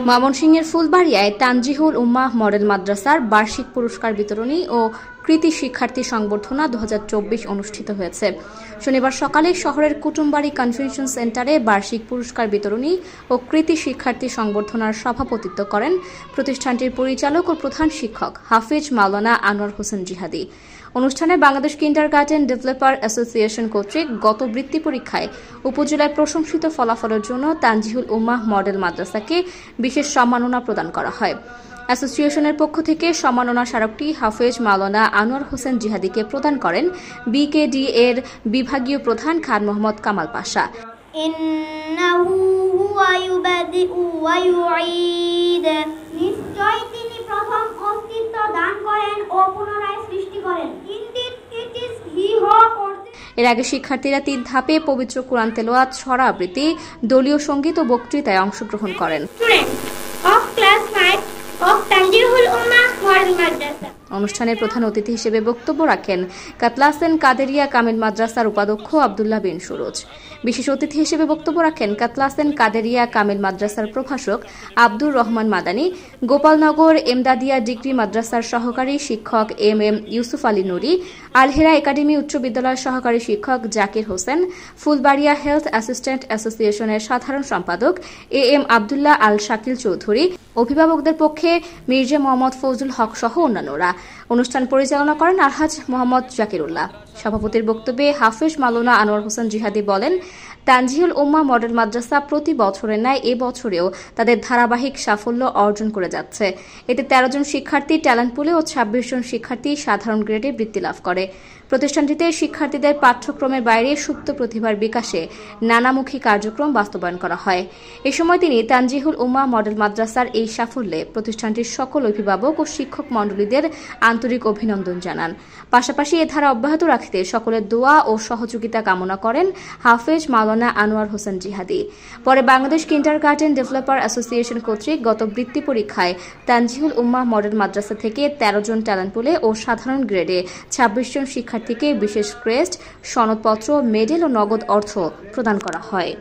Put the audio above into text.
ময়মনসিংহের ফুলবাড়িয়ায় তানজিহুল উম্মাহ মডেল মাদ্রাসার বার্ষিক পুরস্কার বিতরণী ও কৃতি শিক্ষার্থী সংবর্ধনা 2024 অনুষ্ঠিত হয়েছে। শনিবার সকালে শহরের কুটুমবাড়ি কনভেনশন সেন্টারে বার্ষিক পুরস্কার বিতরণী ও কৃতি শিক্ষার্থী সংবর্ধনার সভাপতিত্ব করেন প্রতিষ্ঠানটির পরিচালক ও প্রধান শিক্ষক হাফিজ মাওলানা আনোয়ার হোসেন জিহাদি। অনুষ্ঠানে বাংলাদেশ কিন্ডারগার্টেন ডেভেলপার অ্যাসোসিয়েশন কর্তৃক গত বৃত্তি পরীক্ষায় উপজেলায় প্রশংসিত ফলাফলের জন্য তানজিহুল উম্মাহ মডেল মাদ্রাসাকে বিশেষ সম্মাননা প্রদান করা হয়। অ্যাসোসিয়েশনের পক্ষ থেকে সম্মাননা স্মারকটি হাফেজ মাওলানা আনোয়ার হোসেন জিহাদিকে প্রদান করেন বিকেডি এর বিভাগীয় প্রধান খান মোহাম্মদ কামাল পাশা। নিশ্চয় তিনি প্রথম অস্তিত্ব দান করেন ও পুনরায় সৃষ্টি করেন। এর আগে শিক্ষার্থীরা 3 ধাপে পবিত্র কোরআন তেলাওয়াত, সূরা আবৃত্তি, দলীয় সঙ্গীত ও বক্তৃতায় অংশগ্রহণ করেন। অনুষ্ঠানের প্রধান অতিথি হিসেবে বক্তব্য রাখেন কাতলাসেন কাদেরিয়া কামিল মাদ্রাসার উপাধ্যক্ষ আব্দুল্লাহ বিন সুরজ। বিশেষ অতিথি হিসেবে বক্তব্য রাখেন কাতলাসেন কাদেরিয়া কামিল মাদ্রাসার প্রভাষক আব্দুর রহমান মাদানী, গোপালনগর এমদাদিয়া ডিগ্রি মাদ্রাসার সহকারী শিক্ষক এম ইউসুফ আলী নুরি, আলহেরা একাডেমি উচ্চ বিদ্যালয়ের সহকারী শিক্ষক জাকির হোসেন, ফুলবাড়িয়া হেলথ অ্যাসিস্ট্যান্ট অ্যাসোসিয়েশনের সাধারণ সম্পাদক এম আবদুল্লাহ আল শাকিল চৌধুরী, অভিভাবকদের পক্ষে মির্জা মোহাম্মদ ফজলুল হক সহ অন্যান্যরা। অনুষ্ঠান পরিচালনা করেন আলহাজ মোহাম্মদ জাকিরুল্লাহ। সভাপতির বক্তব্যে হাফেজ মাওলানা আনোয়ার হোসেন জিহাদি বলেন, তানজিহুল উম্মাহ মডেল মাদ্রাসা প্রতি বছরের ন্যায় এ বছরেও তাদের ধারাবাহিক সাফল্য অর্জন করে যাচ্ছে। এতে 13 জন শিক্ষার্থী ট্যালেন্ট পুলে ও 26 জন শিক্ষার্থী সাধারণ গ্রেডে বৃত্তি লাভ করে। প্রতিষ্ঠানটিতে শিক্ষার্থীদের পাঠ্যক্রমের বাইরে সুপ্ত প্রতিভার বিকাশে নানামুখী কার্যক্রম বাস্তবায়ন করা হয়। এ সময় তিনি তানজিহুল উম্মাহ মডেল মাদ্রাসার এই সাফল্যে প্রতিষ্ঠানটির সকল অভিভাবক ও শিক্ষক মণ্ডলীদের আন্তরিক অভিনন্দন জানান। পাশাপাশি এ ধারা অব্যাহত রাখতে সকলের দোয়া ও সহযোগিতা কামনা করেন হাফেজ মাওলানা আনোয়ার হোসেন জিহাদি। পরে বাংলাদেশ কিন্ডারগার্টেন ডেভেলপার অ্যাসোসিয়েশন কর্তৃক গত বৃত্তি পরীক্ষায় তানজিহুল উম্মাহ মডেল মাদ্রাসা থেকে 13 জন ট্যালেন্ট পুলে ও সাধারণ গ্রেডে 26 জন শিক্ষার্থীকে বিশেষ ক্রেস্ট, সনদপত্র, মেডেল ও নগদ অর্থ প্রদান করা হয়।